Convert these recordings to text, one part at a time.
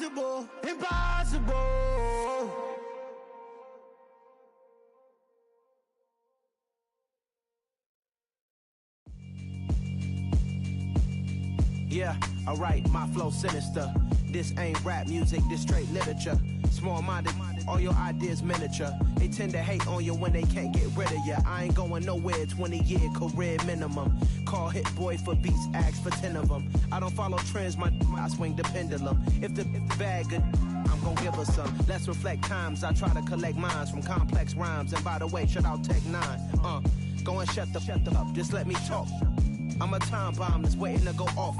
impossible, impossible. Yeah, alright, my flow sinister. This ain't rap music, this straight literature. Small-minded, all your ideas miniature. They tend to hate on you when they can't get rid of you. I ain't going nowhere, 20-year career minimum. Call Hit Boy for beats, ask for 10 of them. I don't follow trends, I swing the pendulum. If the bag good, I'm gon' give her some. Let's reflect times, I try to collect minds from complex rhymes. And by the way, shout out Tech 9. Go and shut the up, just let me talk. I'm a time bomb that's waiting to go off.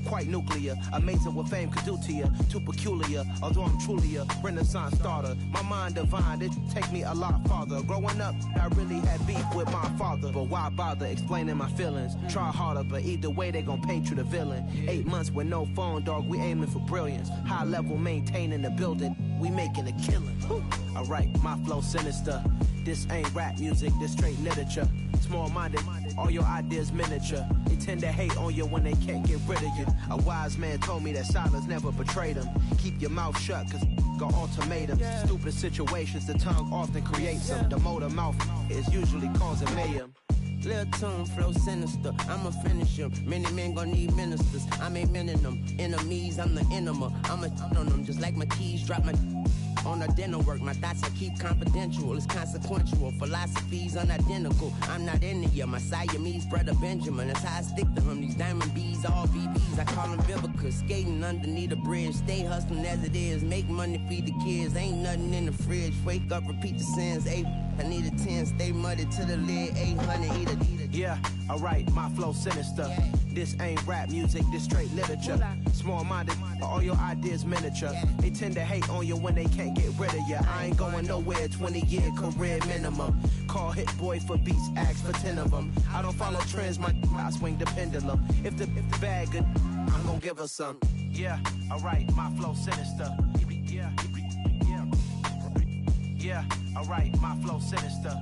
Quite nuclear, amazing what fame could do to you. Too peculiar, although I'm truly a renaissance starter. My mind divine, it take me a lot farther. Growing up, I really had beef with my father. But why bother explaining my feelings? Try harder, but either way they gon' paint you the villain. 8 months with no phone, dog, we aiming for brilliance. High level maintaining the building, we making a killing. Alright, my flow sinister. This ain't rap music, this straight literature. Small-minded, all your ideas miniature. They tend to hate on you when they can't get rid of you. A wise man told me that silence never betrayed him. Keep your mouth shut, cause got ultimatums. Stupid situations, the tongue often creates them. The motor mouth is usually causing mayhem. Lil' tune, flow sinister, I'ma finish him. Many men gon' need ministers, I'm aiming them. Enemies, I'm the enema, I'ma on them. Just like my keys, drop my on a dinner work. My thoughts I keep confidential, it's consequential. Philosophies unidentical, I'm not into ya. My Siamese brother Benjamin, that's how I stick to him. These diamond bees, all BBs, I call them Vivica. Skating underneath a bridge, stay hustling as it is. Make money, feed the kids, ain't nothing in the fridge. Wake up, repeat the sins, I need a 10, stay muddy to the lid, 800, eat a. Yeah, alright, my flow sinister. This ain't rap music, this straight literature. Small-minded, all your ideas miniature. They tend to hate on you when they can't get rid of you. I ain't going nowhere, 20-year career minimum. Call Hit Boy for beats, ask for 10 of them. I don't follow trends, I swing the pendulum. If the bag good, I'm gon' give her some. Yeah, alright, my flow sinister. Yeah, alright, my flow sinister.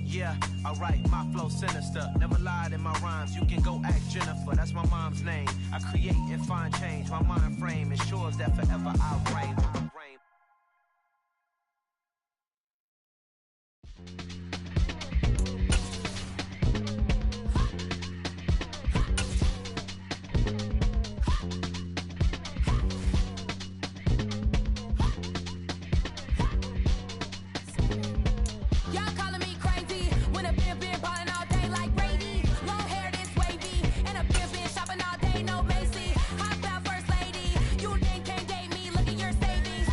Yeah, alright, my flow sinister. Never lied in my rhymes, you can go ask Jennifer. That's my mom's name. I create and find change. My mind frame ensures that forever I'll reign. Shopping all day, no Macy. Hot first lady. You think can't date me? Look at your savings.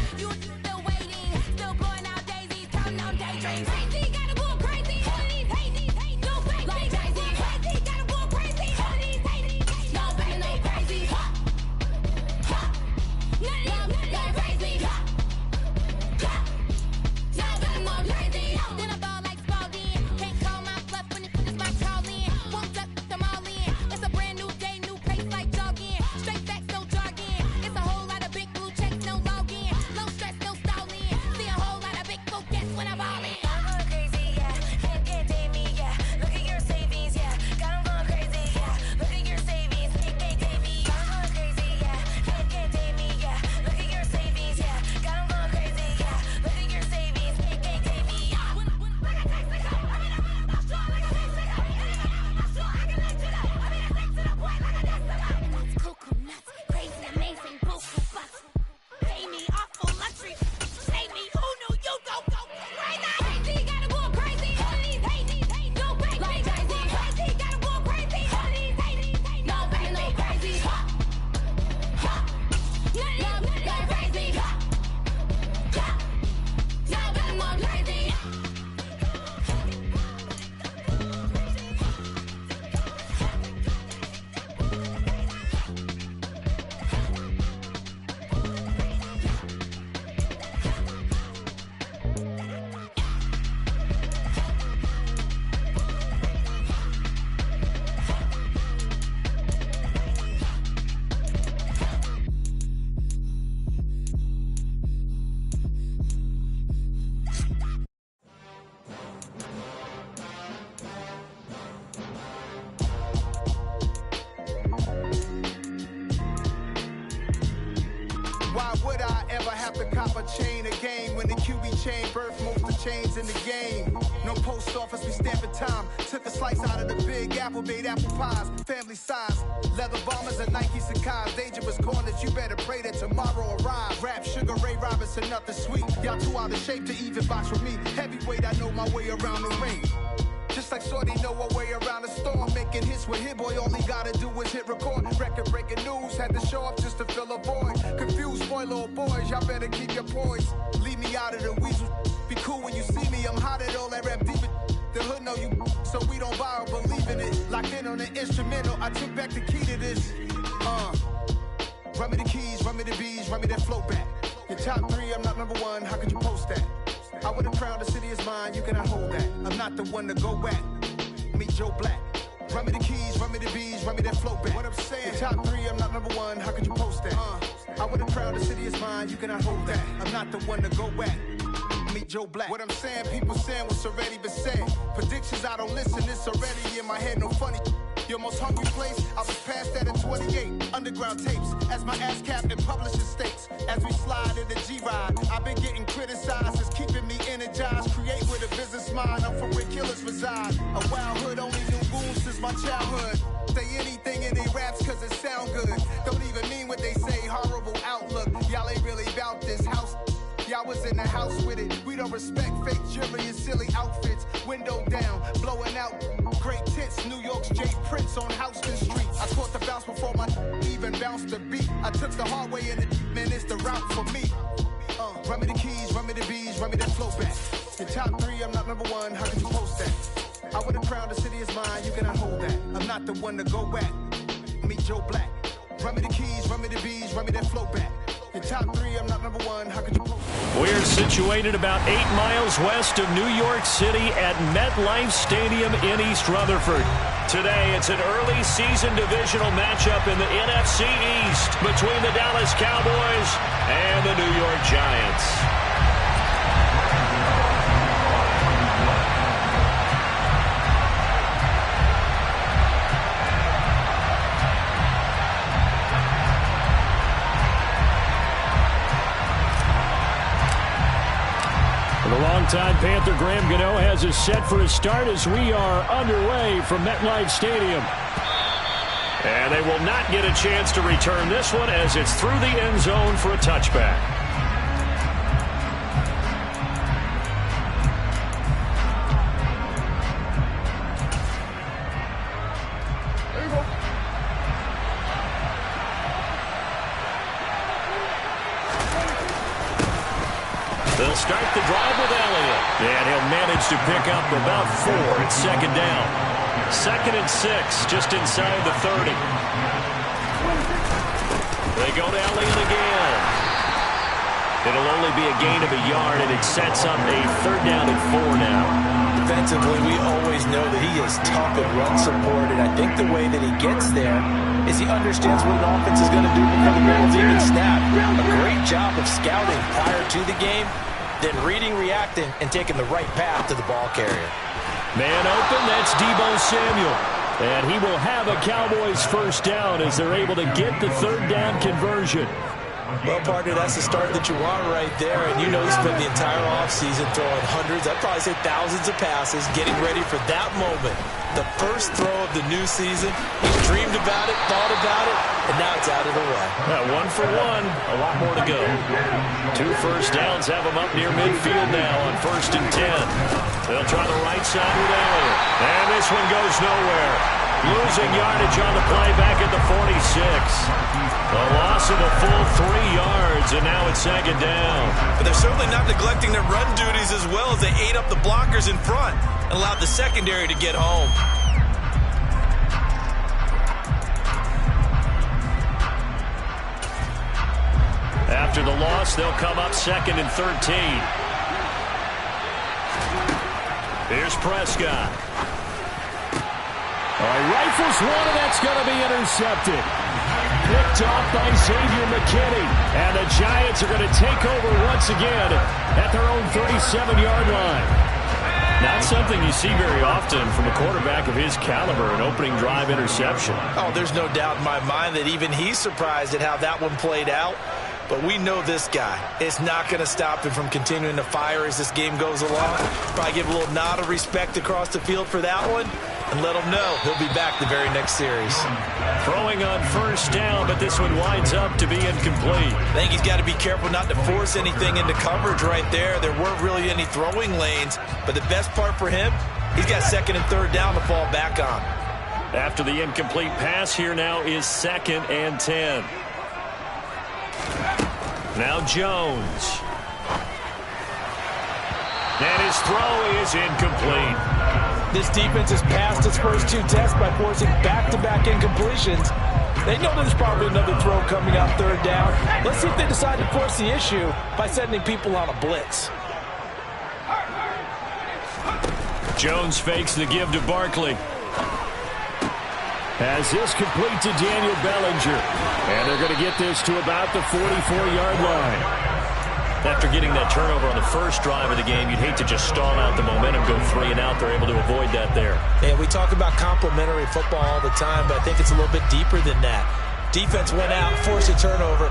chain of game. When the QB chain birth most of chains in the game. No post office, we stamping time. Took a slice out of the big apple, made apple pies. Family size, leather bombers and Nike Sacai's. Dangerous corners, you better pray that tomorrow arrives. Rap, Sugar Ray Robinson, nothing sweet. Y'all too out of shape to even box with me. Heavyweight, I know my way around the ring. Just like Shorty know her way around the storm. Making hits with Hit Boy, all he gotta do is hit record. Record breaking news, had to show up just to fill a void. Confused boy, little boys, y'all better keep your poise. Leave me out of the weasel. Be cool when you see me, I'm hot at all that rap deep. The hood know you, so we don't borrow, believe in it. Locked in on the instrumental, I took back the key to this. Run me the keys, run me the bees, run me that flow back. Your top three, I'm not number one, how could you post that? I would have crowned the city is mine, you cannot hold that. I'm not the one to go at. Meet Joe Black. Run me the keys, run me the bees, run me that flow back. What I'm saying, your top three, I'm not number one, how could you post that? I would have crowned the city is mine, you cannot hold that. I'm not the one to go at. Meet Joe Black. What I'm saying, people saying what's already been said. Predictions, I don't listen, it's already in my head, no funny. Your most hungry place, I was past that at 28. Underground tapes, as my ass cap in publishing states. As we slide in the G-Ride, I've been getting criticized, it's keeping me energized. Create with a business mind, I'm from where killers reside. A wild hood, only knew goons since my childhood. Say anything in they raps cause it sound good. Don't even mean what they say, horrible outlook. Y'all ain't really about this house. Y'all was in the house with it. We don't respect fake jewelry and silly outfits. Window down, blowing out great tits. New York's J. Prince on Houston Street. I caught the bounce before my even bounced the beat. I took the hard way in it, man, it's the route for me. Run me the keys, run me the bees, run me that flow back. Your top three, I'm not number one, how could you post that? I would have crowned the city is mine, you cannot hold that. I'm not the one to go at. Meet Joe Black. Run me the keys, run me the bees, run me that flow back. Your top three, I'm not number one, how could you post that? We're situated about 8 miles west of New York City at MetLife Stadium in East Rutherford. Today, it's an early season divisional matchup in the NFC East between the Dallas Cowboys and the New York Giants. The longtime Panther Graham Gano has us set for a start as we are underway from MetLife Stadium. And they will not get a chance to return this one as it's through the end zone for a touchback. They'll start the drive with Elliott. And he'll manage to pick up about 4 at second down. 2nd and 6, just inside the 30. They go to Elliott again. It'll only be a gain of a yard, and it sets up a 3rd down and 4 now. Defensively, we always know that he is tough and run support, and I think the way that he gets there is he understands what an offense is going to do before the ball's even snapped. A great job of scouting prior to the game, then reading, reacting, and taking the right path to the ball carrier. Man open, that's Deebo Samuel. And he will have a Cowboys 1st down as they're able to get the 3rd down conversion. Well, partner, that's the start that you want right there. And you know he spent the entire offseason throwing hundreds, I'd probably say thousands of passes, getting ready for that moment. The first throw of the new season. He's dreamed about it, thought about it, and now it's out of the way. 1 for 1, a lot more to go. 2 first downs have him up near midfield now on 1st and 10. They'll try the right side with Elliott. And this one goes nowhere. Losing yardage on the play back at the 46. A loss of a full 3 yards, and now it's 2nd down. But they're certainly not neglecting their run duties as well as they ate up the blockers in front and allowed the secondary to get home. After the loss, they'll come up 2nd and 13. Here's Prescott. All right, rifles one, and that's going to be intercepted. Picked off by Xavier McKinney. And the Giants are going to take over once again at their own 37-yard line. Not something you see very often from a quarterback of his caliber, an opening drive interception. Oh, there's no doubt in my mind that even he's surprised at how that one played out. but we know this guy. It's not going to stop him from continuing to fire as this game goes along. Probably give a little nod of respect across the field for that one and let him know he'll be back the very next series. Throwing on first down, but this one winds up to be incomplete. I think he's got to be careful not to force anything into coverage right there. There weren't really any throwing lanes, but the best part for him, he's got second and third down to fall back on. After the incomplete pass, here now is 2nd and 10. Now Jones. And his throw is incomplete. This defense has passed its first 2 tests by forcing back-to-back incompletions. They know there's probably another throw coming out third down. Let's see if they decide to force the issue by sending people on a blitz. Jones fakes the give to Barkley. As this complete to Daniel Bellinger. And they're going to get this to about the 44-yard line. After getting that turnover on the first drive of the game, you'd hate to just stall out the momentum, go 3 and out. They're able to avoid that there. Yeah, we talk about complementary football all the time, but I think it's a little bit deeper than that. Defense went out, forced a turnover,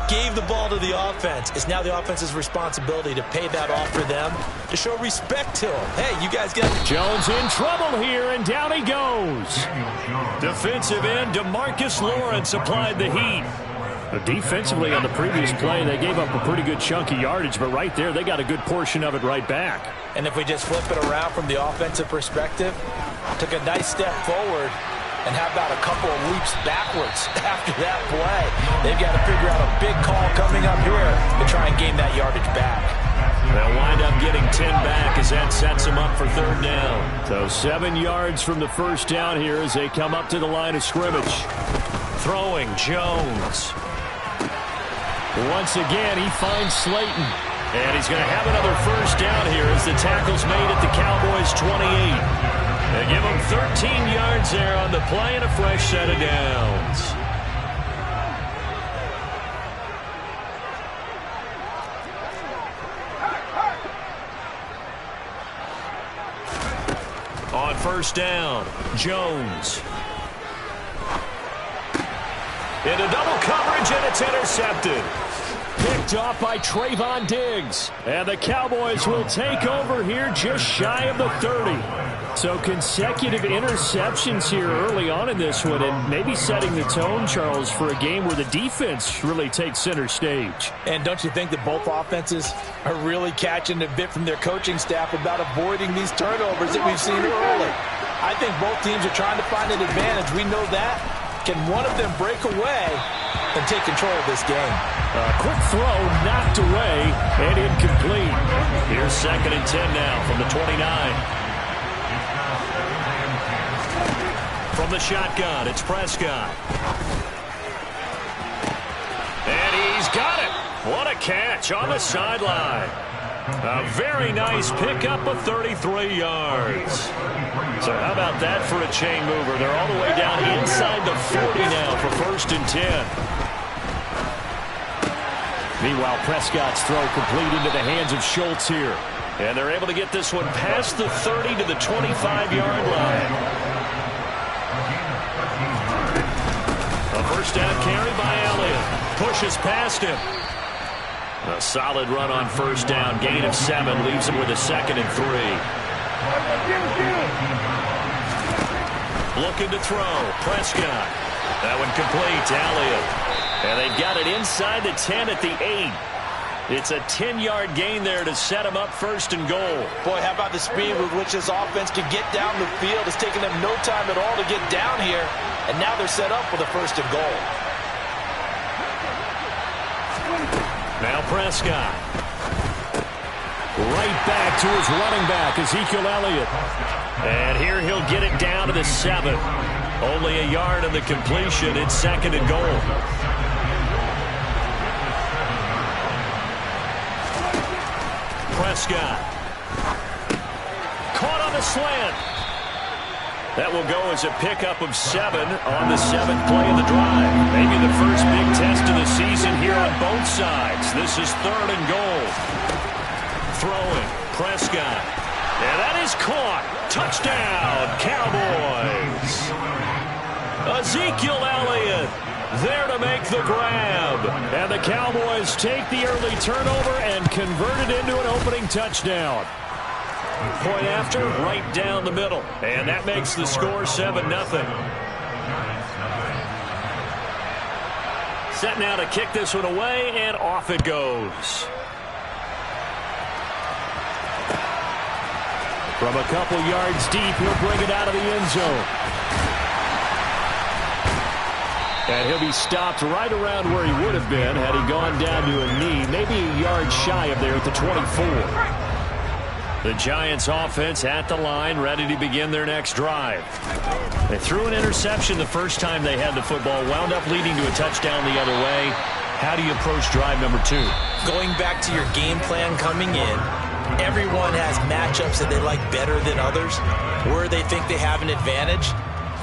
gave the ball to the offense. It's now the offense's responsibility to pay that off for them, to show respect to them. Hey, you guys got... Jones in trouble here, and down he goes. Defensive end DeMarcus Lawrence applied the heat. Defensively on the previous play, they gave up a pretty good chunk of yardage, but right there, they got a good portion of it right back. And if we just flip it around from the offensive perspective, took a nice step forward, and how about a couple of leaps backwards after that play? They've got to figure out a big call coming up here to try and gain that yardage back. They'll wind up getting 10 back as that sets them up for third down. So 7 yards from the first down here as they come up to the line of scrimmage. Throwing Jones. Once again, he finds Slayton. And he's going to have another first down here as the tackle's made at the Cowboys' 28. They give him 13 yards there on the play and a fresh set of downs. On first down, Jones. Into double coverage, and it's intercepted. Picked off by Trayvon Diggs. And the Cowboys will take over here just shy of the 30. So consecutive interceptions here early on in this one, and maybe setting the tone, Charles, for a game where the defense really takes center stage. And don't you think that both offenses are really catching a bit from their coaching staff about avoiding these turnovers that we've seen early? I think both teams are trying to find an advantage. We know that. Can one of them break away and take control of this game? Quick throw knocked away and incomplete. Here's 2nd and 10 now from the 29. From the shotgun, it's Prescott. And he's got it. What a catch on the sideline. A very nice pickup of 33 yards. So how about that for a chain mover? They're all the way down inside the 40 now for 1st and 10. Meanwhile, Prescott's throw complete into the hands of Schultz here. And they're able to get this one past the 30 to the 25-yard line. A first down carry by Elliott. Pushes past him. A solid run on first down. Gain of 7 leaves him with a 2nd and 3. Looking to throw. Prescott. That one complete to Elliott. And they've got it inside the 10 at the 8. It's a 10-yard gain there to set him up 1st and goal. Boy, how about the speed with which this offense can get down the field? It's taken them no time at all to get down here. And now they're set up for the 1st and goal. Now Prescott. Right back to his running back, Ezekiel Elliott. And here he'll get it down to the 7. Only a yard on the completion. It's 2nd and goal. Prescott. Caught on the slant. That will go as a pickup of 7 on the 7th play of the drive. Maybe the first big test of the season here on both sides. This is 3rd and goal. Throwing. Prescott. And that is caught. Touchdown, Cowboys. Ezekiel Elliott There to make the grab. And the Cowboys take the early turnover and convert it into an opening touchdown. Point after, right down the middle. And that makes the score 7-0. Set now to kick this one away, and off it goes. From a couple yards deep, he'll bring it out of the end zone. And he'll be stopped right around where he would have been had he gone down to a knee, maybe a yard shy of there at the 24. The Giants offense at the line, ready to begin their next drive. They threw an interception the first time they had the football, wound up leading to a touchdown the other way. How do you approach drive number 2? Going back to your game plan coming in, everyone has matchups that they like better than others, where they think they have an advantage.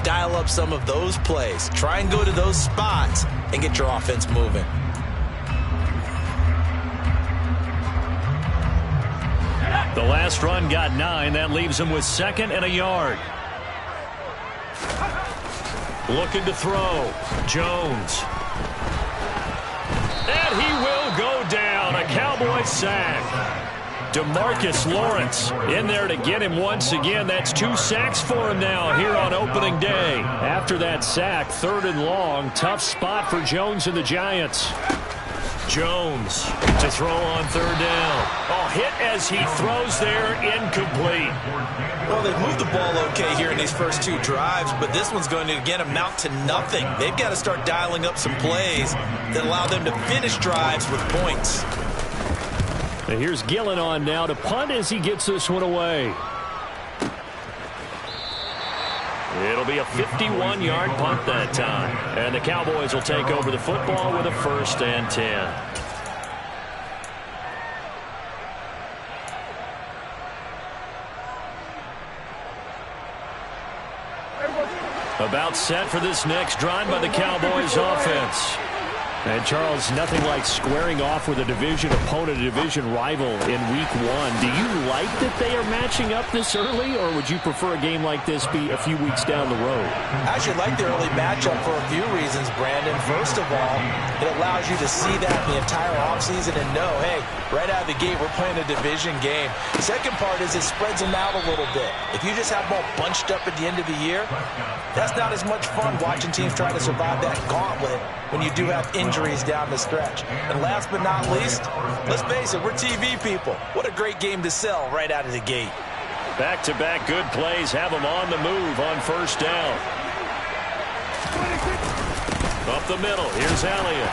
Dial up some of those plays. Try and go to those spots and get your offense moving. The last run got 9. That leaves him with 2nd and a yard. Looking to throw. Jones. And he will go down. A Cowboys sack. DeMarcus Lawrence in there to get him once again. That's 2 sacks for him now here on opening day. After that sack, 3rd and long. Tough spot for Jones and the Giants. Jones to throw on 3rd down. Oh, hit as he throws there, incomplete. Well, they've moved the ball okay here in these first 2 drives, but this one's going to, again, amount to nothing. They've got to start dialing up some plays that allow them to finish drives with points. And here's Gillen on now to punt as he gets this one away. It'll be a 51-yard punt that time. And the Cowboys will take over the football with a 1st and 10. About set for this next drive by the Cowboys offense. And, Charles, nothing like squaring off with a division opponent, a division rival in Week 1. Do you like that they are matching up this early, or would you prefer a game like this be a few weeks down the road? I actually like the early matchup for a few reasons, Brandon. First of all, it allows you to see that the entire offseason and know, hey, right out of the gate, we're playing a division game. Second part is it spreads them out a little bit. If you just have them all bunched up at the end of the year, that's not as much fun watching teams try to survive that gauntlet when you do have injuries down the stretch. And last but not least, let's face it, we're TV people. What a great game to sell right out of the gate. Back-to-back good plays have them on the move on 1st down. Up the middle, here's Elliott.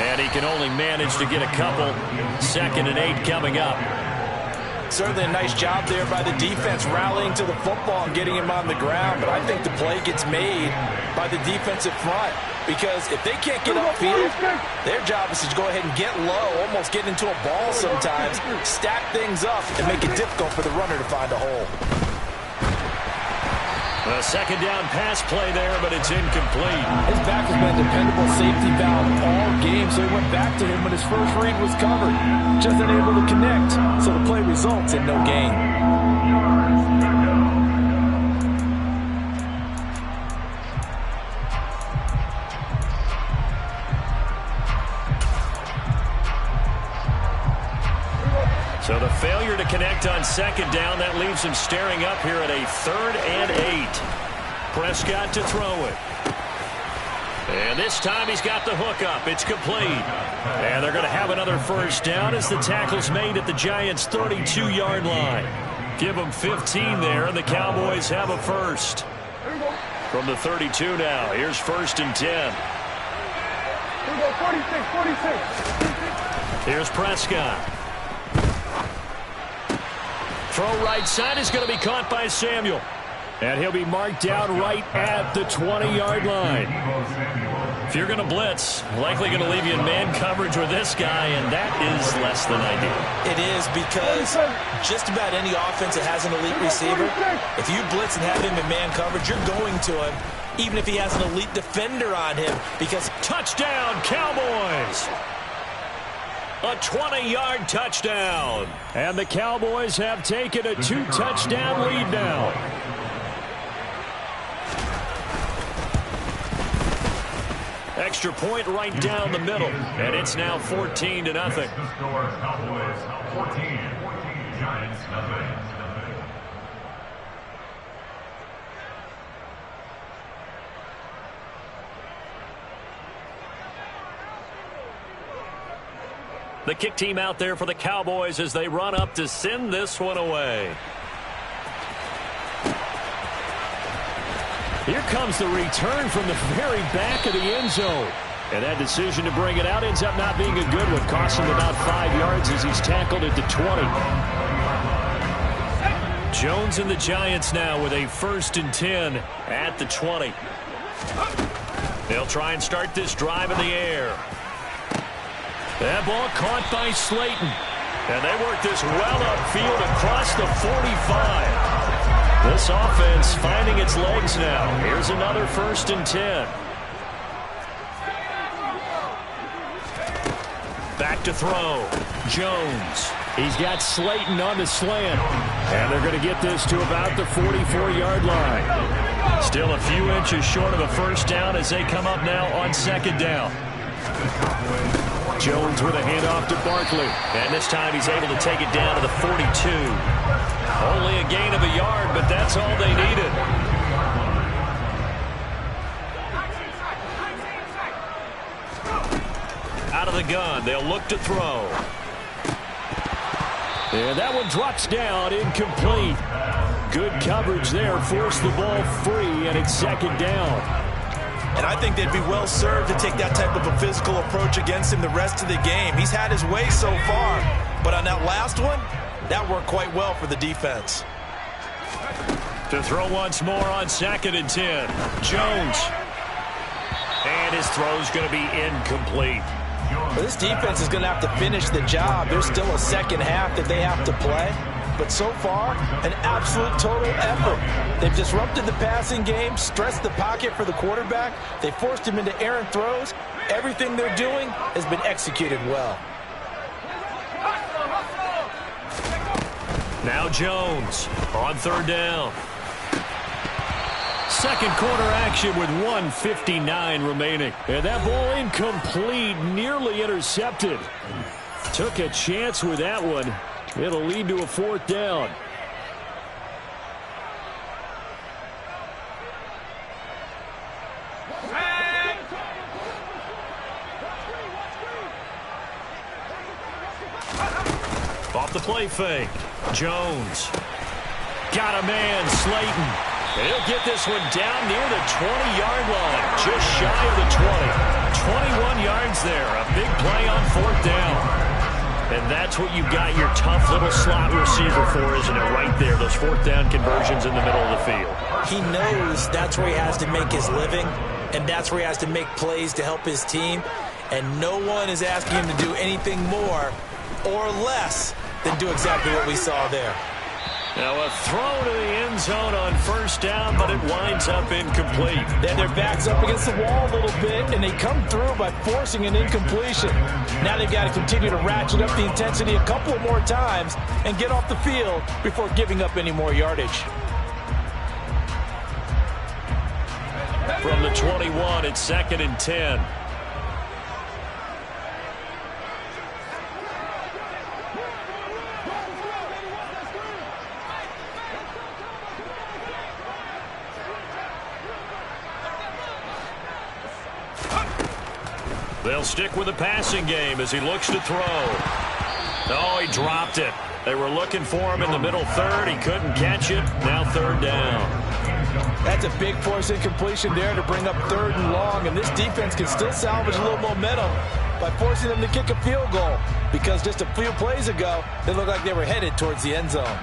And he can only manage to get a couple. 2nd and 8 coming up. Certainly a nice job there by the defense rallying to the football and getting him on the ground. But I think the play gets made by the defensive front. Because if they can't get upfield, their job is to go ahead and get low, almost get into a ball sometimes, stack things up, and make it difficult for the runner to find a hole. A 2nd down pass play there, but it's incomplete. His back has been a dependable safety valve all game, so he went back to him when his first read was covered. Just unable to connect, so the play results in no gain. So the failure to connect on 2nd down, that leaves him staring up here at a 3rd and 8. Prescott to throw it. And this time he's got the hook up. It's complete. And they're going to have another 1st down as the tackle's made at the Giants' 32-yard line. Give them 15 there, and the Cowboys have a 1st. From the 32 now, here's 1st and 10. Here we go, 46. Here's Prescott. Throw right side is going to be caught by Samuel. And he'll be marked down right at the 20-yard line. If you're going to blitz, likely going to leave you in man coverage with this guy, and that is less than ideal. It is, because just about any offense that has an elite receiver, if you blitz and have him in man coverage, you're going to him, even if he has an elite defender on him, because touchdown, Cowboys! A 20-yard touchdown. And the Cowboys have taken a 2-touchdown lead now. Extra point right down the middle, and it's now 14-0. Cowboys 14, Giants nothing. The kick team out there for the Cowboys as they run up to send this one away. Here comes the return from the very back of the end zone. And that decision to bring it out ends up not being a good one. Costs him about 5 yards as he's tackled at the 20. Jones and the Giants now with a 1st and 10 at the 20. They'll try and start this drive in the air. That ball caught by Slayton. And they work this well upfield across the 45. This offense finding its legs now. Here's another 1st and 10. Back to throw. Jones. He's got Slayton on the slant. And they're going to get this to about the 44-yard line. Still a few inches short of a 1st down as they come up now on 2nd down. Jones with a handoff to Barkley. And this time he's able to take it down to the 42. Only a gain of a yard, but that's all they needed. Out of the gun, they'll look to throw. And that one drops down, incomplete. Good coverage there, forced the ball free, and it's 2nd down. And I think they'd be well served to take that type of a physical approach against him the rest of the game. He's had his way so far, but on that last one, that worked quite well for the defense. To throw once more on 2nd and 10. Jones. And his throw's going to be incomplete. Well, this defense is going to have to finish the job. There's still a 2nd half that they have to play. But so far, an absolute total effort. They've disrupted the passing game, stressed the pocket for the quarterback. They forced him into errant throws. Everything they're doing has been executed well. Now Jones on 3rd down. 2nd quarter action with 1:59 remaining. And that ball incomplete, nearly intercepted. Took a chance with that one. It'll lead to a 4th down. Off the play fake. Jones. Got a man, Slayton. And he'll get this one down near the 20-yard line. Just shy of the 20. 21 yards there. A big play on 4th down. And that's what you've got your tough little slot receiver for, isn't it? Right there, those 4th down conversions in the middle of the field. He knows that's where he has to make his living, and that's where he has to make plays to help his team. And no one is asking him to do anything more or less than do exactly what we saw there. Now a throw to the end zone on 1st down, but it winds up incomplete. Then their back's up against the wall a little bit, and they come through by forcing an incompletion. Now they've got to continue to ratchet up the intensity a couple more times and get off the field before giving up any more yardage. From the 21, it's 2nd and 10. They'll stick with the passing game as he looks to throw. Oh, he dropped it. They were looking for him in the middle 3rd. He couldn't catch it. Now 3rd down. That's a big force incompletion there to bring up 3rd and long, and this defense can still salvage a little momentum by forcing them to kick a field goal, because just a few plays ago, they looked like they were headed towards the end zone.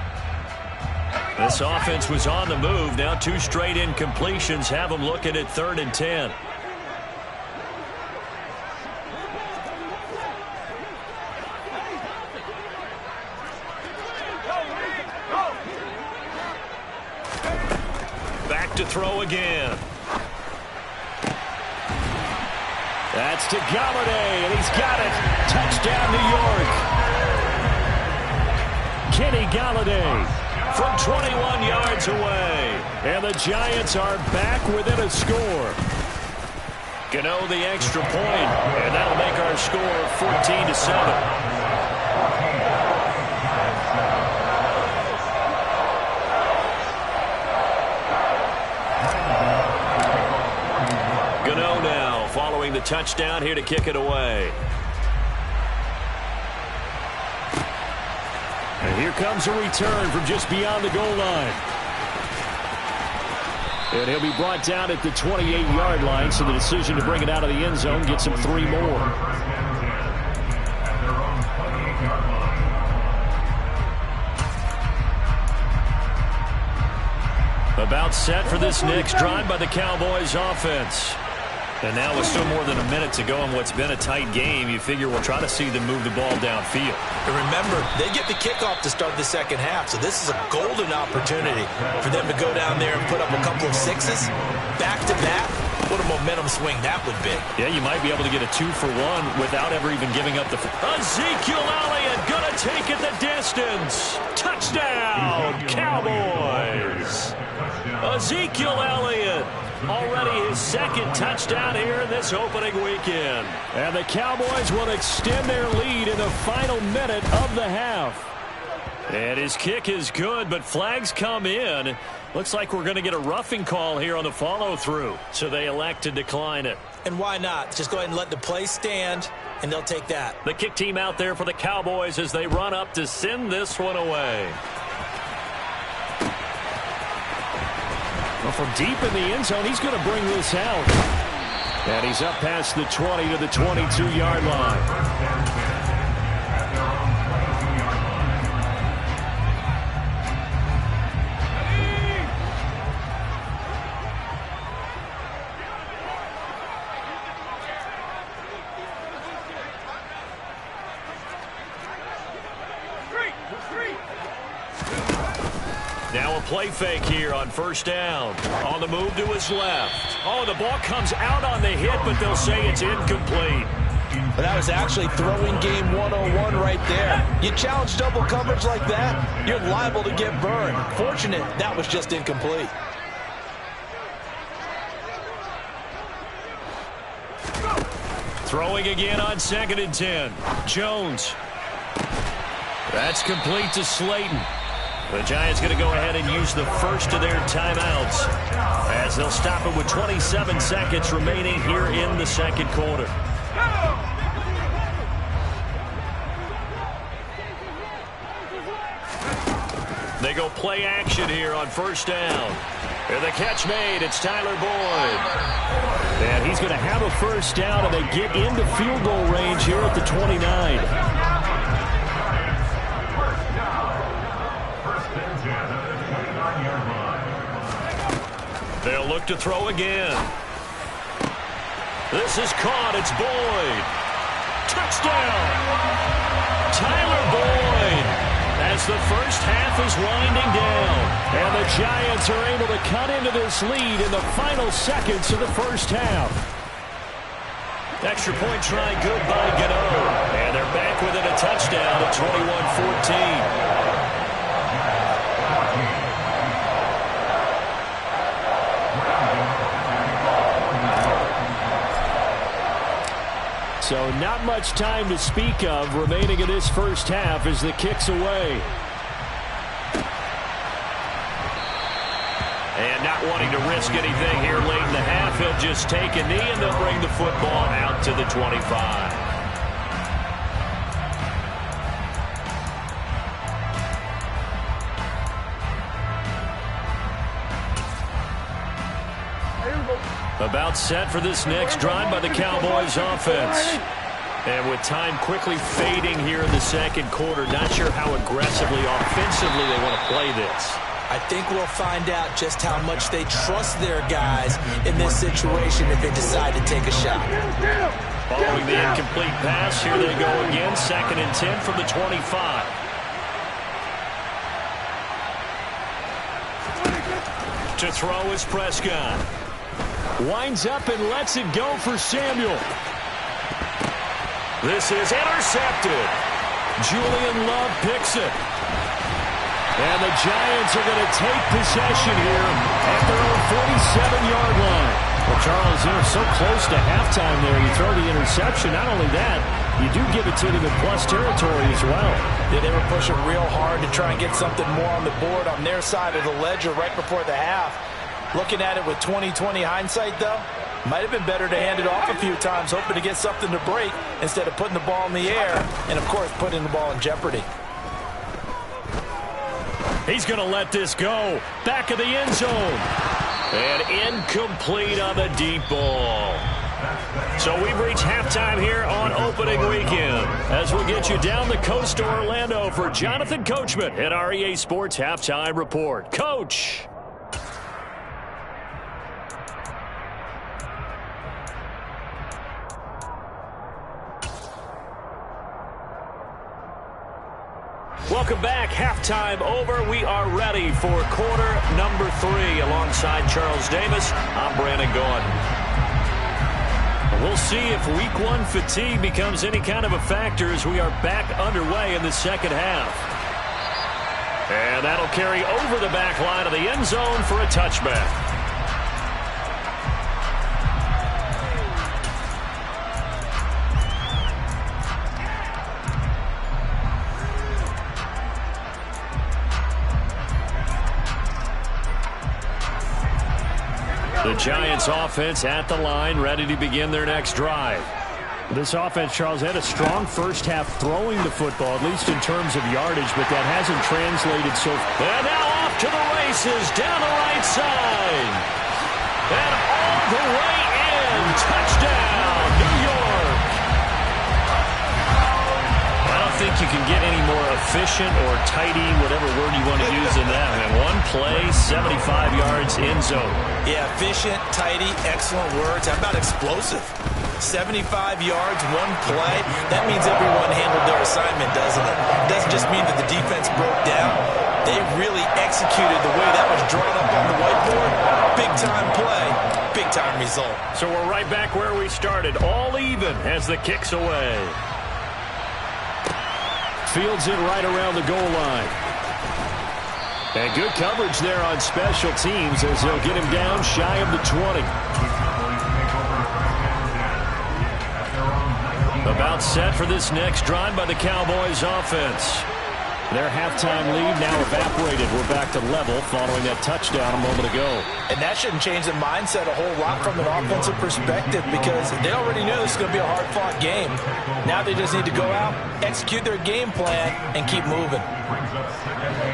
This offense was on the move. Now 2 straight incompletions have them looking at 3rd and 10. To throw again. That's to Galladay, and he's got it. Touchdown, New York. Kenny Galladay from 21 yards away. And the Giants are back within a score. Gano the extra point, and that'll make our score 14-7. Gano now following the touchdown here to kick it away. And here comes a return from just beyond the goal line. And he'll be brought down at the 28-yard line, so the decision to bring it out of the end zone gets him 3 more. About set for this next drive by the Cowboys offense. And now with still more than a minute to go in what's been a tight game, you figure we'll try to see them move the ball downfield. And remember, they get the kickoff to start the second half, so this is a golden opportunity for them to go down there and put up a couple of sixes back-to-back. What a momentum swing that would be. Yeah, you might be able to get a 2-for-1 without ever even giving up the... Ezekiel Elliott gonna take it the distance. Touchdown, Cowboys. Ezekiel Elliott. Already his second touchdown here in this opening weekend. And the Cowboys will extend their lead in the final minute of the half. And his kick is good, but flags come in. Looks like we're going to get a roughing call here on the follow-through. So they elect to decline it. And why not? Just go ahead and let the play stand, and they'll take that. The kick team out there for the Cowboys as they run up to send this one away. Well, from deep in the end zone, he's going to bring this out. And he's up past the 20 to the 22-yard line. Now a play fake here on first down. On the move to his left. Oh, the ball comes out on the hit, but they'll say it's incomplete. But that was actually throwing game 101 right there. You challenge double coverage like that, you're liable to get burned. Fortunate that was just incomplete. Throwing again on 2nd and 10. Jones. That's complete to Slayton. The Giants going to go ahead and use the first of their timeouts as they'll stop it with 27 seconds remaining here in the second quarter. They go play action here on first down. And the catch made. It's Tyler Boyd. And he's going to have a first down, and they get into field goal range here at the 29. They'll look to throw again. This is caught. It's Boyd. Touchdown. Tyler Boyd as the first half is winding down. And the Giants are able to cut into this lead in the final seconds of the first half. Extra point try good by Gano. And they're back within a touchdown at 21-14. So not much time to speak of remaining in this first half as the kick's away. And not wanting to risk anything here late in the half, he'll just take a knee and they'll bring the football out to the 25. About set for this next drive by the Cowboys offense. And with time quickly fading here in the second quarter, not sure how aggressively, offensively they want to play this. I think we'll find out just how much they trust their guys in this situation if they decide to take a shot. Following the incomplete pass, here they go again, 2nd and 10 from the 25. To throw is Prescott. Winds up and lets it go for Samuel. This is intercepted. Julian Love picks it. And the Giants are going to take possession here at their own 47-yard line. Charles, so close to halftime there. You throw the interception. Not only that, you do give it to them in plus territory as well. Yeah, they were pushing real hard to try and get something more on the board on their side of the ledger right before the half. Looking at it with 20/20 hindsight, though, might have been better to hand it off a few times, hoping to get something to break instead of putting the ball in the air and, of course, putting the ball in jeopardy. He's going to let this go. Back of the end zone. And incomplete on the deep ball. So we've reached halftime here on opening weekend. As we get you down the coast to Orlando for Jonathan Coachman at our EA Sports Halftime Report. Coach. Welcome back. Halftime over. We are ready for quarter number 3 alongside Charles Davis. I'm Brandon Gordon. We'll see if week 1 fatigue becomes any kind of a factor as we are back underway in the second half. And that'll carry over the back line of the end zone for a touchback. The Giants offense at the line, ready to begin their next drive. This offense, Charles, had a strong first half throwing the football, at least in terms of yardage, but that hasn't translated so far. And now off to the races, down the right side. And all the way in. Touchdown, New York. I don't think you can get any more efficient or tidy, whatever word you want to use in that. And one play, 75 yards in zone. Yeah, efficient, tidy, excellent words. How about explosive? 75 yards, one play. That means everyone handled their assignment, doesn't it? It doesn't just mean that the defense broke down. They really executed the way that was drawn up on the whiteboard. Big-time play, big-time result. So we're right back where we started, all even as the kick's away. Fields it right around the goal line. And good coverage there on special teams as they'll get him down shy of the 20. About set for this next drive by the Cowboys offense. Their halftime lead now evaporated. We're back to level following that touchdown a moment ago. And that shouldn't change the mindset a whole lot from an offensive perspective because they already knew this was going to be a hard-fought game. Now they just need to go out, execute their game plan, and keep moving.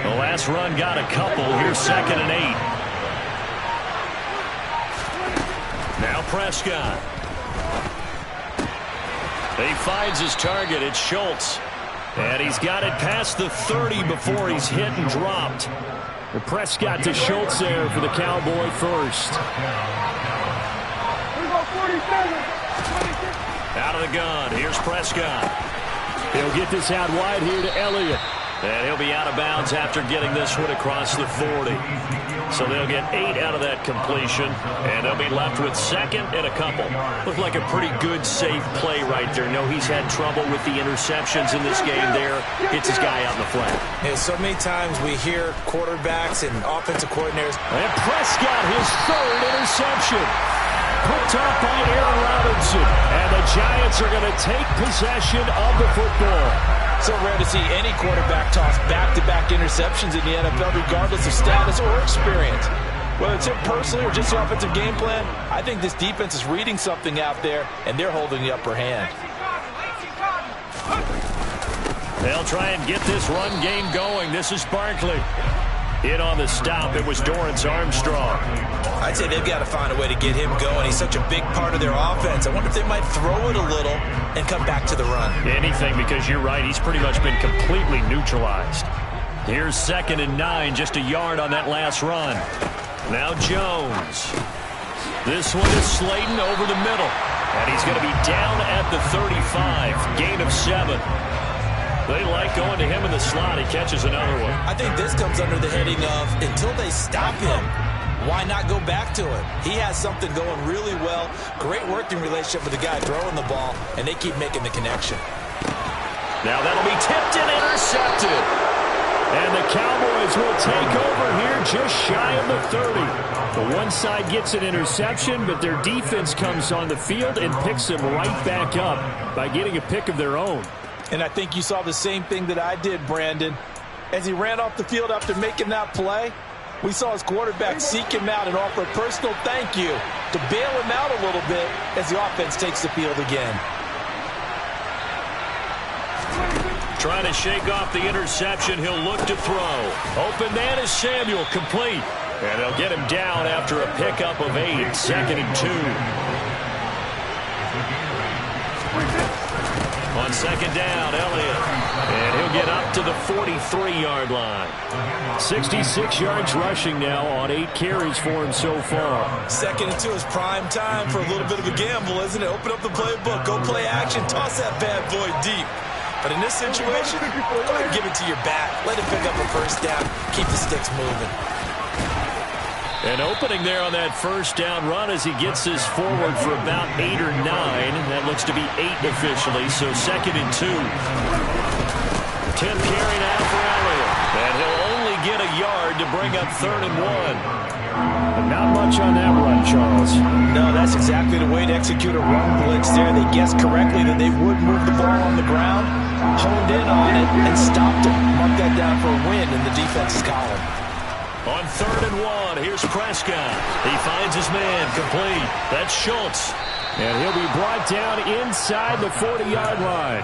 The last run got a couple. Here's 2nd and 8. Now Prescott. He finds his target. It's Schultz. And he's got it past the 30 before he's hit and dropped. And Prescott to Schultz there for the Cowboy first. Out of the gun. Here's Prescott. He'll get this out wide here to Elliott. And he'll be out of bounds after getting this one across the 40. So they'll get 8 out of that completion, and they'll be left with 2nd and a couple. Looked like a pretty good, safe play right there. No, he's had trouble with the interceptions in this game there. Hits his guy out in the flat. Yeah, so many times we hear quarterbacks and offensive coordinators. And Prescott, his 3rd interception. Picked off by Aaron Robinson. And the Giants are going to take possession of the football. So rare to see any quarterback toss back-to-back interceptions in the NFL, regardless of status or experience. Whether it's him personally or just the offensive game plan, I think this defense is reading something out there, and they're holding the upper hand. They'll try and get this run game going. This is Barkley. In on the stop, it was Dorrance Armstrong. I'd say they've got to find a way to get him going. He's such a big part of their offense. I wonder if they might throw it a little and come back to the run. Anything, because you're right. He's pretty much been completely neutralized. Here's 2nd and 9, just a yard on that last run. Now Jones. This one is Slayton over the middle. And he's going to be down at the 35. Gain of 7. They like going to him in the slot. He catches another one. I think this comes under the heading of until they stop him, why not go back to him? He has something going really well. Great working relationship with the guy throwing the ball, and they keep making the connection. Now that'll be tipped and intercepted. And the Cowboys will take over here just shy of the 30. The one side gets an interception, but their defense comes on the field and picks them right back up by getting a pick of their own. And I think you saw the same thing that I did, Brandon. As he ran off the field after making that play, we saw his quarterback seek him out and offer a personal thank you to bail him out a little bit as the offense takes the field again. Trying to shake off the interception. He'll look to throw. Open man is Samuel, complete. And they'll get him down after a pickup of 8. 2nd and 2. On 2nd down, Elliott. And he'll get up to the 43-yard line. 66 yards rushing now on 8 carries for him so far. 2nd and 2 is prime time for a little bit of a gamble, isn't it? Open up the playbook. Go play action. Toss that bad boy deep. But in this situation, go ahead and give it to your back. Let it pick up a first down. Keep the sticks moving. An opening there on that first down run as he gets this forward for about 8 or 9. That looks to be 8 officially, so 2nd and 2. Tim carry now for Elliott. And he'll only get a yard to bring up 3rd and 1. Not much on that run, Charles. No, that's exactly the way to execute a run blitz there. They guessed correctly that they would move the ball on the ground, honed in on it, and stopped it. Mark that down for a win in the defense's column. On 3rd and 1, here's Prescott. He finds his man, complete. That's Schultz. And he'll be brought down inside the 40-yard line.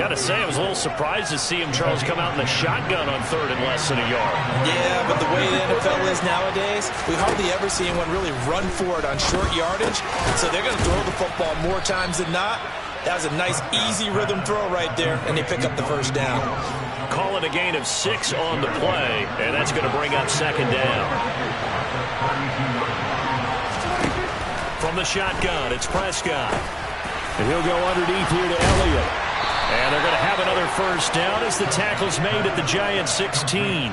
Got to say, I was a little surprised to see him, Charles, come out in the shotgun on 3rd and less than a yard. Yeah, but the way the NFL is nowadays, we hardly ever see anyone really run for it on short yardage. So they're going to throw the football more times than not. That was a nice, easy rhythm throw right there, and they pick up the first down. Call it a gain of 6 on the play, and that's going to bring up 2nd down. From the shotgun, it's Prescott. And he'll go underneath here to Elliott. And they're going to have another first down as the tackle's made at the Giants' 16.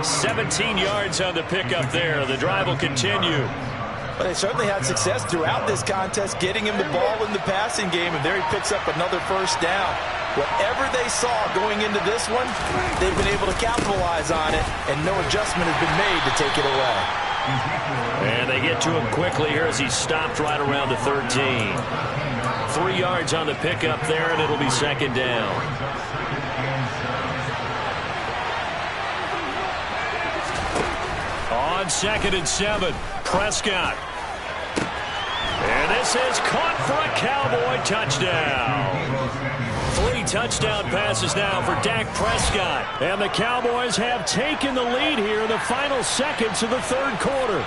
17 yards on the pickup there. The drive will continue. Well, they certainly had success throughout this contest getting him the ball in the passing game, and there he picks up another first down. Whatever they saw going into this one, they've been able to capitalize on it, and no adjustment has been made to take it away. And they get to him quickly here as he's stopped right around the 13. 3 yards on the pickup there, and it'll be 2nd down. On 2nd and 7, Prescott. And this is caught for a Cowboy touchdown. 3 touchdown passes now for Dak Prescott. And the Cowboys have taken the lead here in the final seconds of the 3rd quarter.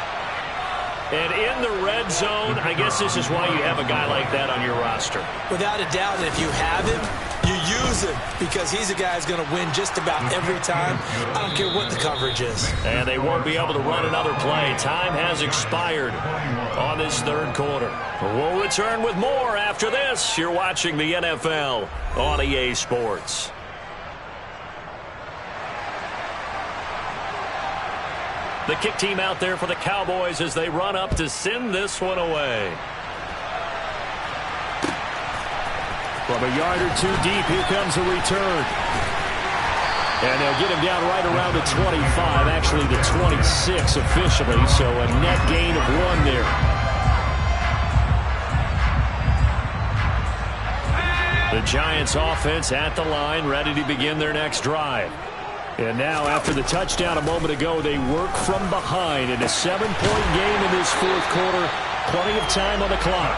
And in the red zone, I guess this is why you have a guy like that on your roster. Without a doubt, if you have him, you use him because he's a guy who's going to win just about every time. I don't care what the coverage is. And they won't be able to run another play. Time has expired on this 3rd quarter. We'll return with more after this. You're watching the NFL on EA Sports. The kick team out there for the Cowboys as they run up to send this one away. From a yard or 2 deep, here comes a return. And they'll get him down right around the 25, actually the 26 officially, so a net gain of 1 there. The Giants offense at the line, ready to begin their next drive. And now, after the touchdown a moment ago, they work from behind in a 7-point game in this 4th quarter. Plenty of time on the clock.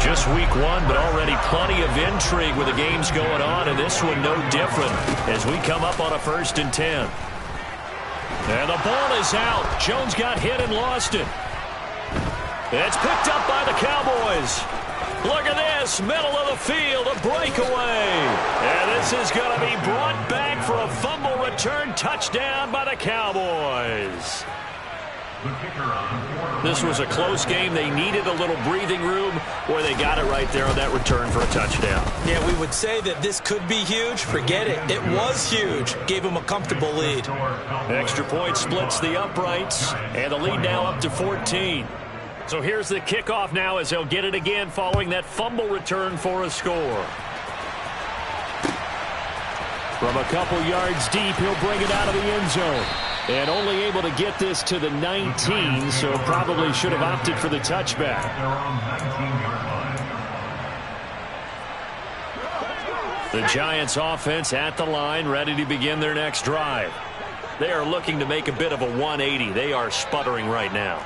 Just week 1, but already plenty of intrigue with the games going on, and this one no different as we come up on a 1st and 10. And the ball is out. Jones got hit and lost it. It's picked up by the Cowboys. Look at this, middle of the field, a breakaway. And this is going to be brought back for a fumble return touchdown by the Cowboys. This was a close game. They needed a little breathing room where they got it right there on that return for a touchdown. Yeah, we would say that this could be huge. Forget it. It was huge. Gave them a comfortable lead. Extra point splits the uprights, and the lead now up to 14. So here's the kickoff now as they'll get it again following that fumble return for a score. From a couple yards deep, he'll bring it out of the end zone. And only able to get this to the 19, so probably should have opted for the touchback. The Giants offense at the line, ready to begin their next drive. They are looking to make a bit of a 180. They are sputtering right now.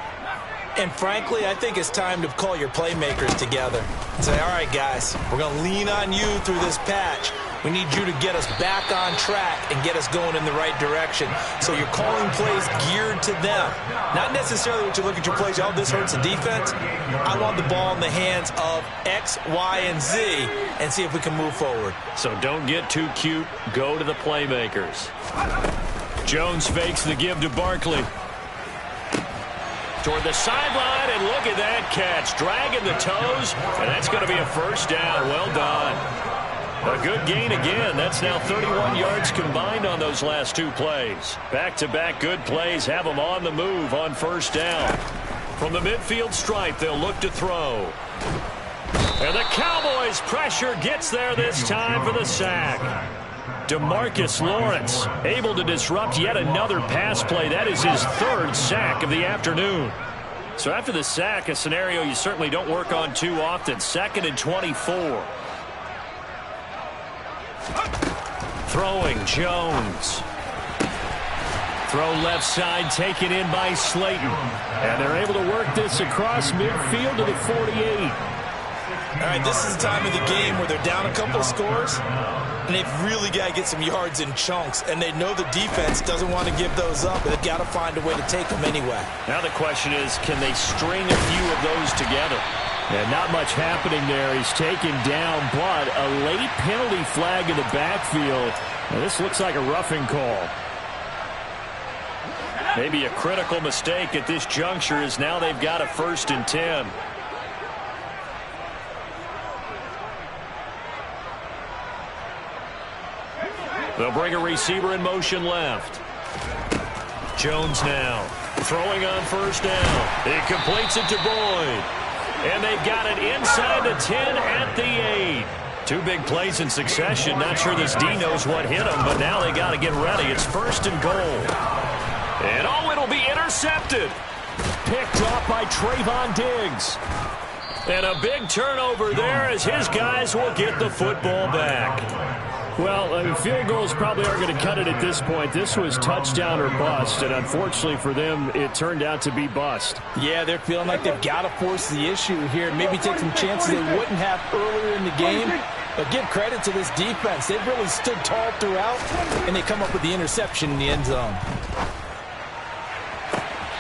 And frankly, I think it's time to call your playmakers together and say, all right, guys, we're going to lean on you through this patch. We need you to get us back on track and get us going in the right direction. So you're calling plays geared to them. Not necessarily what you look at your plays, oh, this hurts the defense. I want the ball in the hands of X, Y, and Z and see if we can move forward. So don't get too cute. Go to the playmakers. Jones fakes the give to Barkley. Toward the sideline, and look at that catch. Dragging the toes, and that's going to be a first down. Well done. A good gain again. That's now 31 yards combined on those last two plays. Back-to-back good plays have them on the move on first down. From the midfield stripe, they'll look to throw. And the Cowboys' pressure gets there this time for the sack. DeMarcus Lawrence able to disrupt yet another pass play. That is his third sack of the afternoon. So after the sack, a scenario you certainly don't work on too often. 2nd and 24. Throwing Jones. Throw left side taken in by Slayton. And they're able to work this across midfield to the 48. All right, this is the time of the game where they're down a couple of scores, and they've really got to get some yards in chunks, and they know the defense doesn't want to give those up, but they've got to find a way to take them anyway. Now the question is, can they string a few of those together? And not much happening there. He's taken down, but a late penalty flag in the backfield. Now this looks like a roughing call. Maybe a critical mistake at this juncture as now they've got a 1st and 10. They'll bring a receiver in motion left. Jones now throwing on first down. He completes it to Boyd. And they've got it inside the 10 at the 8. Two big plays in succession. Not sure this D knows what hit him, but now they got to get ready. It's 1st and goal. And oh, it'll be intercepted. Picked off by Trayvon Diggs. And a big turnover there as his guys will get the football back. Well, field goals probably aren't going to cut it at this point. This was touchdown or bust, and unfortunately for them, it turned out to be bust. Yeah, they're feeling like they've got to force the issue here. Maybe take some chances they wouldn't have earlier in the game. But give credit to this defense. They've really stood tall throughout, and they come up with the interception in the end zone.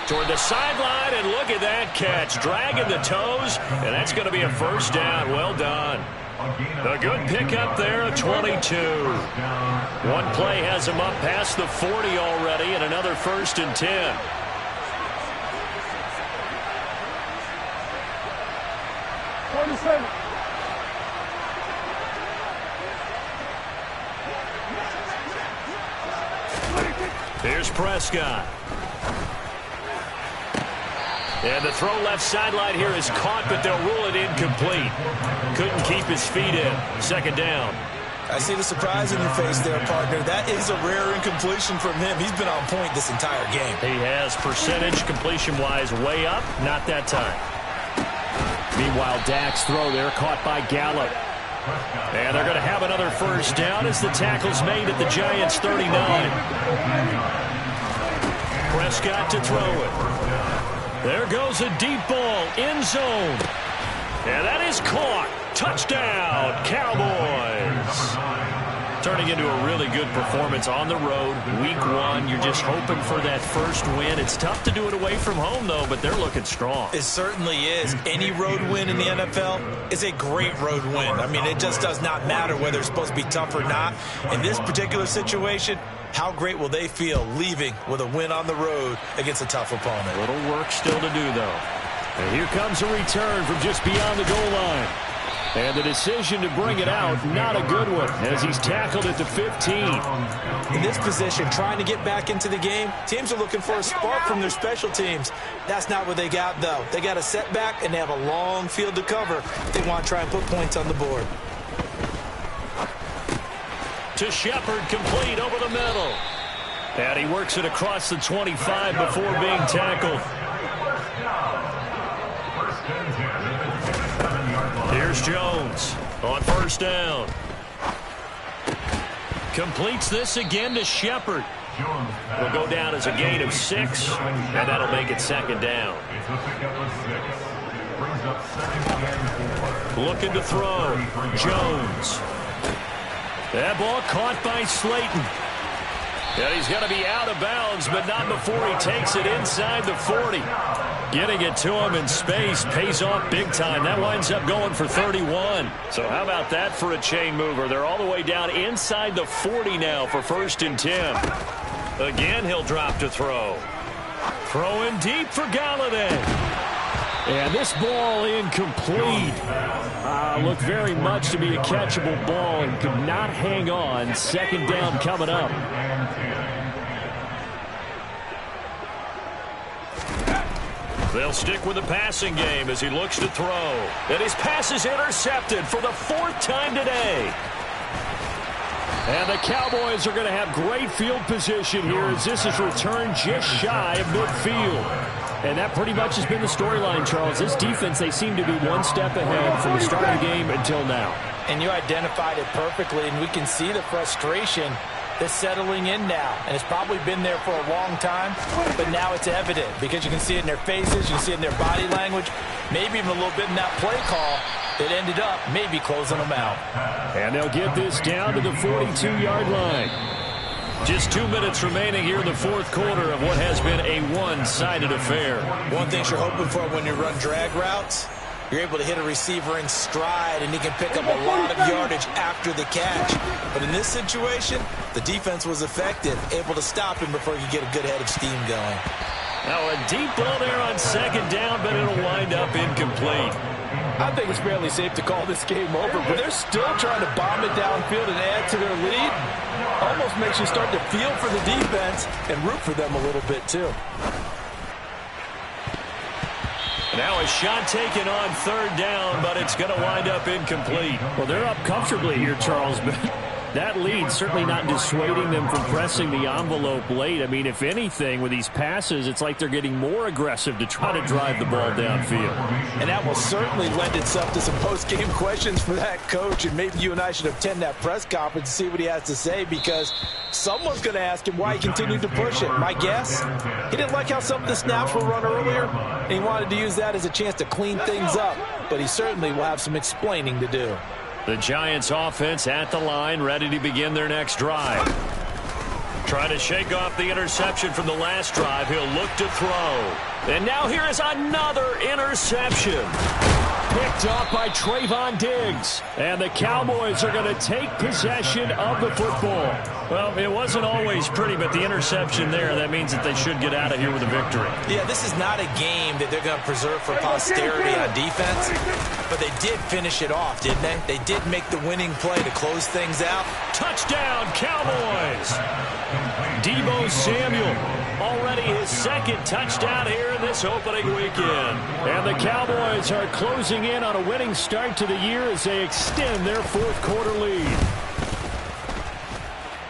Toward the sideline, and look at that catch. Dragging the toes, and that's going to be a first down. Well done. A good pickup there of 22. One play has him up past the 40 already, and another 1st and 10. Here's Prescott. And the throw left sideline here is caught, but they'll rule it incomplete. Couldn't keep his feet in. 2nd down. I see the surprise in your face there, partner. That is a rare incompletion from him. He's been on point this entire game. He has percentage completion-wise way up. Not that time. Meanwhile, Dak's throw there caught by Gallup. And they're going to have another first down as the tackle's made at the Giants' 39. Prescott to throw it. There goes a deep ball, end zone. And that is caught. Touchdown, Cowboys. Turning into a really good performance on the road. Week 1, you're just hoping for that first win. It's tough to do it away from home, though, but they're looking strong. It certainly is. Any road win in the NFL is a great road win. I mean, it just does not matter whether it's supposed to be tough or not. In this particular situation, how great will they feel leaving with a win on the road against a tough opponent? A little work still to do, though. And here comes a return from just beyond the goal line. And the decision to bring it out, not a good one, as he's tackled at the 15. In this position, trying to get back into the game, teams are looking for a spark from their special teams. That's not what they got, though. They got a setback, and they have a long field to cover. They want to try and put points on the board. To Shepard, complete over the middle. And he works it across the 25 before being tackled. Here's Jones on first down. Completes this again to Shepard. It'll go down as a gain of 6, and that'll make it second down. Looking to throw. Jones. That ball caught by Slayton. And he's going to be out of bounds, but not before he takes it inside the 40. Getting it to him in space pays off big time. That winds up going for 31. So how about that for a chain mover? They're all the way down inside the 40 now for 1st and 10. Again, he'll drop to throw. Throwing deep for Galladay. And this ball incomplete. Looked very much to be a catchable ball and could not hang on. 2nd down coming up. They'll stick with the passing game as he looks to throw. And his pass is intercepted for the 4th time today. And the Cowboys are going to have great field position here as this is returned just shy of midfield. And that pretty much has been the storyline, Charles. This defense, they seem to be one step ahead from the start of the game until now. And you identified it perfectly, and we can see the frustration that's settling in now. And it's probably been there for a long time, but now it's evident because you can see it in their faces, you can see it in their body language, maybe even a little bit in that play call that ended up maybe closing them out. And they'll get this down to the 42-yard line. Just 2 minutes remaining here in the 4th quarter of what has been a one-sided affair. One thing you're hoping for when you run drag routes, you're able to hit a receiver in stride, and he can pick up a lot of yardage after the catch. But in this situation, the defense was effective, able to stop him before he could get a good head of steam going. Now a deep ball there on 2nd down, but it'll wind up incomplete. I think it's fairly safe to call this game over, but they're still trying to bomb it downfield and add to their lead. Almost makes you start to feel for the defense and root for them a little bit too. Now a shot taken on 3rd down, but it's going to wind up incomplete. Well, they're up comfortably here, Charles, but that lead certainly not dissuading them from pressing the envelope late. I mean, if anything, with these passes, it's like they're getting more aggressive to try to drive the ball downfield. And that will certainly lend itself to some post-game questions for that coach, and maybe you and I should attend that press conference and see what he has to say, because someone's going to ask him why he continued to push it. My guess, he didn't like how some of the snaps were run earlier, and he wanted to use that as a chance to clean things up, but he certainly will have some explaining to do. The Giants offense at the line, ready to begin their next drive. Trying to shake off the interception from the last drive. He'll look to throw. And now here is another interception. Picked off by Trayvon Diggs. And the Cowboys are going to take possession of the football. Well, it wasn't always pretty, but the interception there, that means that they should get out of here with a victory. Yeah, this is not a game that they're going to preserve for posterity on defense, but they did finish it off, didn't they? They did make the winning play to close things out. Touchdown, Cowboys! Deebo Samuel, already his 2nd touchdown here in this opening weekend. And the Cowboys are closing in on a winning start to the year as they extend their 4th quarter lead.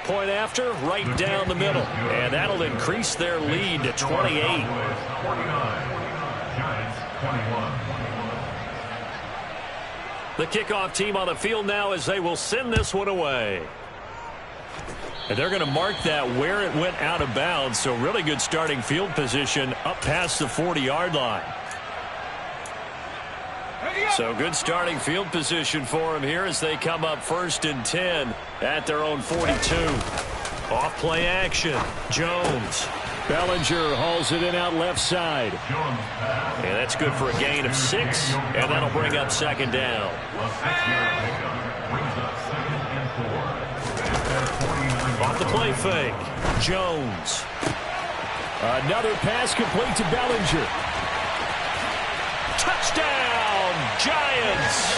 Point after, right down the middle. And that'll increase their lead to 28. The kickoff team on the field now as they will send this one away. And they're going to mark that where it went out of bounds. So really good starting field position up past the 40-yard line. So good starting field position for them here as they come up 1st and 10 at their own 42. Off play action. Jones. Bellinger hauls it in out left side. And that's good for a gain of 6. And that'll bring up 2nd down. Off the play fake. Jones. Another pass complete to Bellinger. Touchdown, Giants!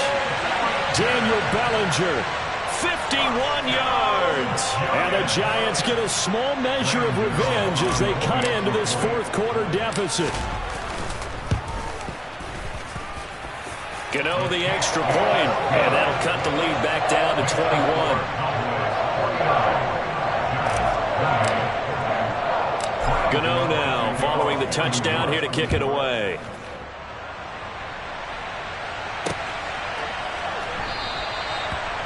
Daniel Bellinger. 51 yards. And the Giants get a small measure of revenge as they cut into this 4th quarter deficit. Gano the extra point, and that'll cut the lead back down to 21. Gano now following the touchdown here to kick it away.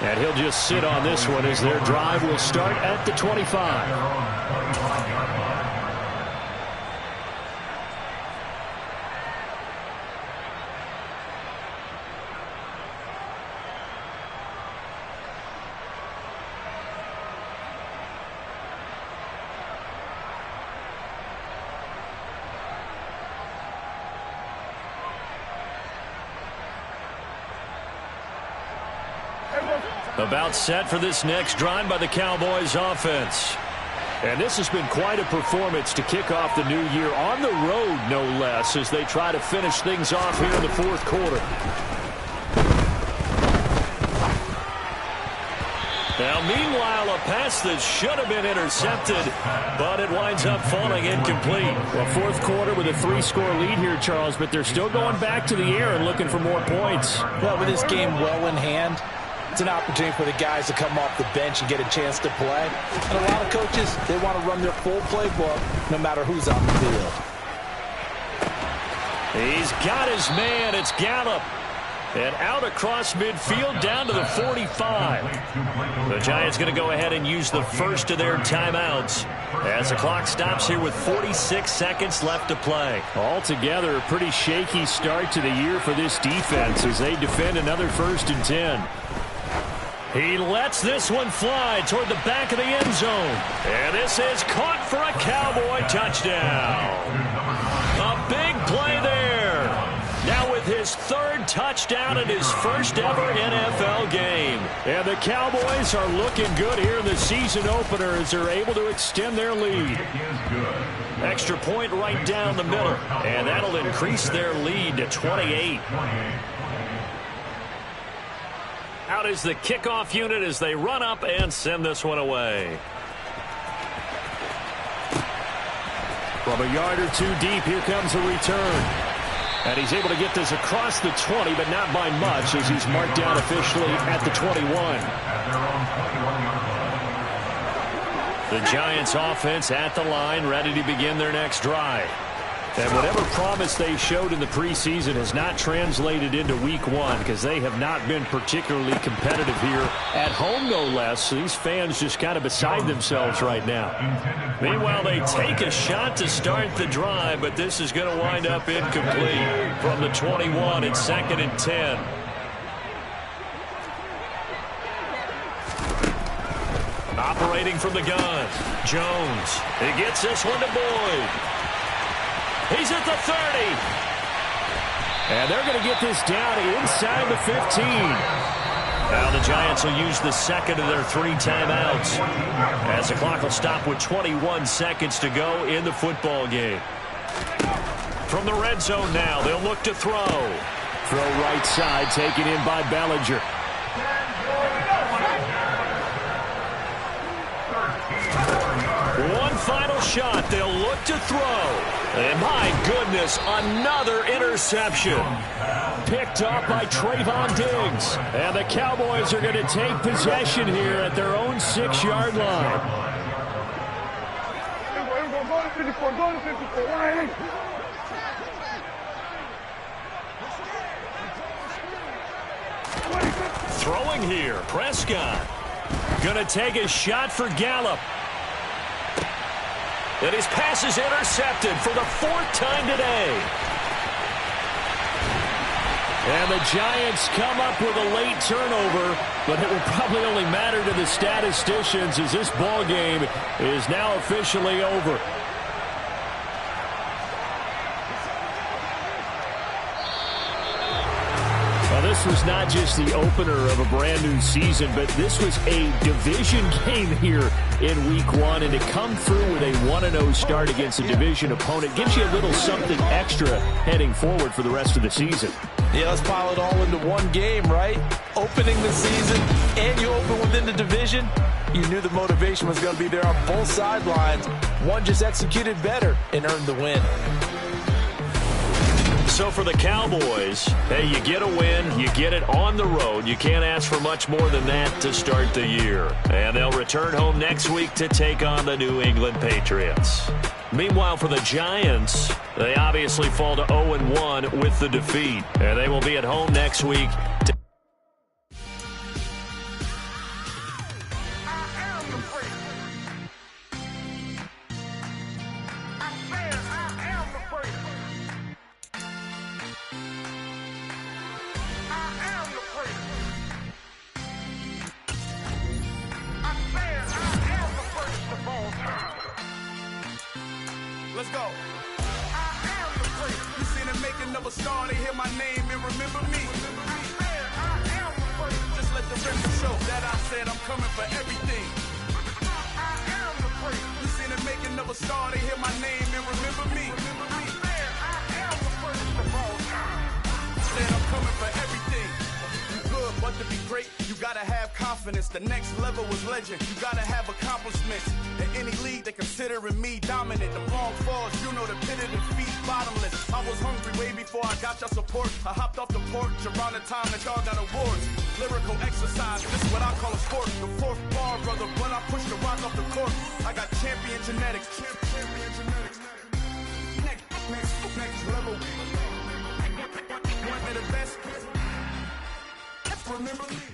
And he'll just sit on this one as their drive will start at the 25. About set for this next drive by the Cowboys offense. And this has been quite a performance to kick off the new year on the road, no less, as they try to finish things off here in the fourth quarter. Now, meanwhile, a pass that should have been intercepted, but it winds up falling incomplete. Well, fourth quarter with a 3-score lead here, Charles, but they're still going back to the air and looking for more points. Well, with this game well in hand, it's an opportunity for the guys to come off the bench and get a chance to play. And a lot of coaches, they want to run their full playbook no matter who's on the field. He's got his man. It's Gallup. And out across midfield down to the 45. The Giants going to go ahead and use the first of their timeouts as the clock stops here with 46 seconds left to play. Altogether, a pretty shaky start to the year for this defense as they defend another 1st and 10. He lets this one fly toward the back of the end zone. And this is caught for a Cowboy touchdown. A big play there. Now with his 3rd touchdown in his first ever NFL game. And the Cowboys are looking good here in the season opener as they're able to extend their lead. Extra point right down the middle. And that'll increase their lead to 28. Out is the kickoff unit as they run up and send this one away. From a yard or two deep, here comes a return. And he's able to get this across the 20, but not by much as he's marked down officially at the 21. The Giants offense at the line, ready to begin their next drive. And whatever promise they showed in the preseason has not translated into week 1 because they have not been particularly competitive here at home, no less. So these fans just kind of beside themselves right now. Meanwhile, they take a shot to start the drive, but this is going to wind up incomplete from the 21. It's 2nd and 10. Operating from the gun, Jones. He gets this one to Boyd. He's at the 30. And they're going to get this down inside the 15. Now the Giants will use the second of their 3 timeouts as the clock will stop with 21 seconds to go in the football game. From the red zone now, they'll look to throw. Throw right side, taken in by Bellinger. One final shot. They'll look to throw. And my goodness, another interception. Picked up by Trayvon Diggs. And the Cowboys are going to take possession here at their own 6-yard line. Throwing here, Prescott. Going to take a shot for Gallup. And his pass is intercepted for the 4th time today. And the Giants come up with a late turnover, but it will probably only matter to the statisticians as this ball game is now officially over. This was not just the opener of a brand new season, but this was a division game here in week 1. And to come through with a 1-0 start against a division opponent gives you a little something extra heading forward for the rest of the season. Yeah, let's pile it all into one game, right? Opening the season and you open within the division. You knew the motivation was going to be there on both sidelines. One just executed better and earned the win. So for the Cowboys, hey, you get a win, you get it on the road. You can't ask for much more than that to start the year. And they'll return home next week to take on the New England Patriots. Meanwhile, for the Giants, they obviously fall to 0-1 with the defeat. And they will be at home next week. Let's go. I am the first. You seen the making of a star, they hear my name and remember me. I am the first. Just let the record show that I said I'm coming for everything. I am the first. You seen the making of a star, they hear my name and remember me. I am the first of all time. Said I'm coming for everything. You good, but to be great, you gotta have confidence. The next level was legend. You gotta have accomplishments. In any league, they considering me dominant. The wrong falls, you know the pit of defeat, bottomless. I was hungry way before I got your support. I hopped off the porch around the time that y'all got awards. Lyrical exercise, this is what I call a sport. The fourth bar, brother, when I push the rock off the court. I got champion genetics. Champion genetics. Next level. One of the best. Remember me.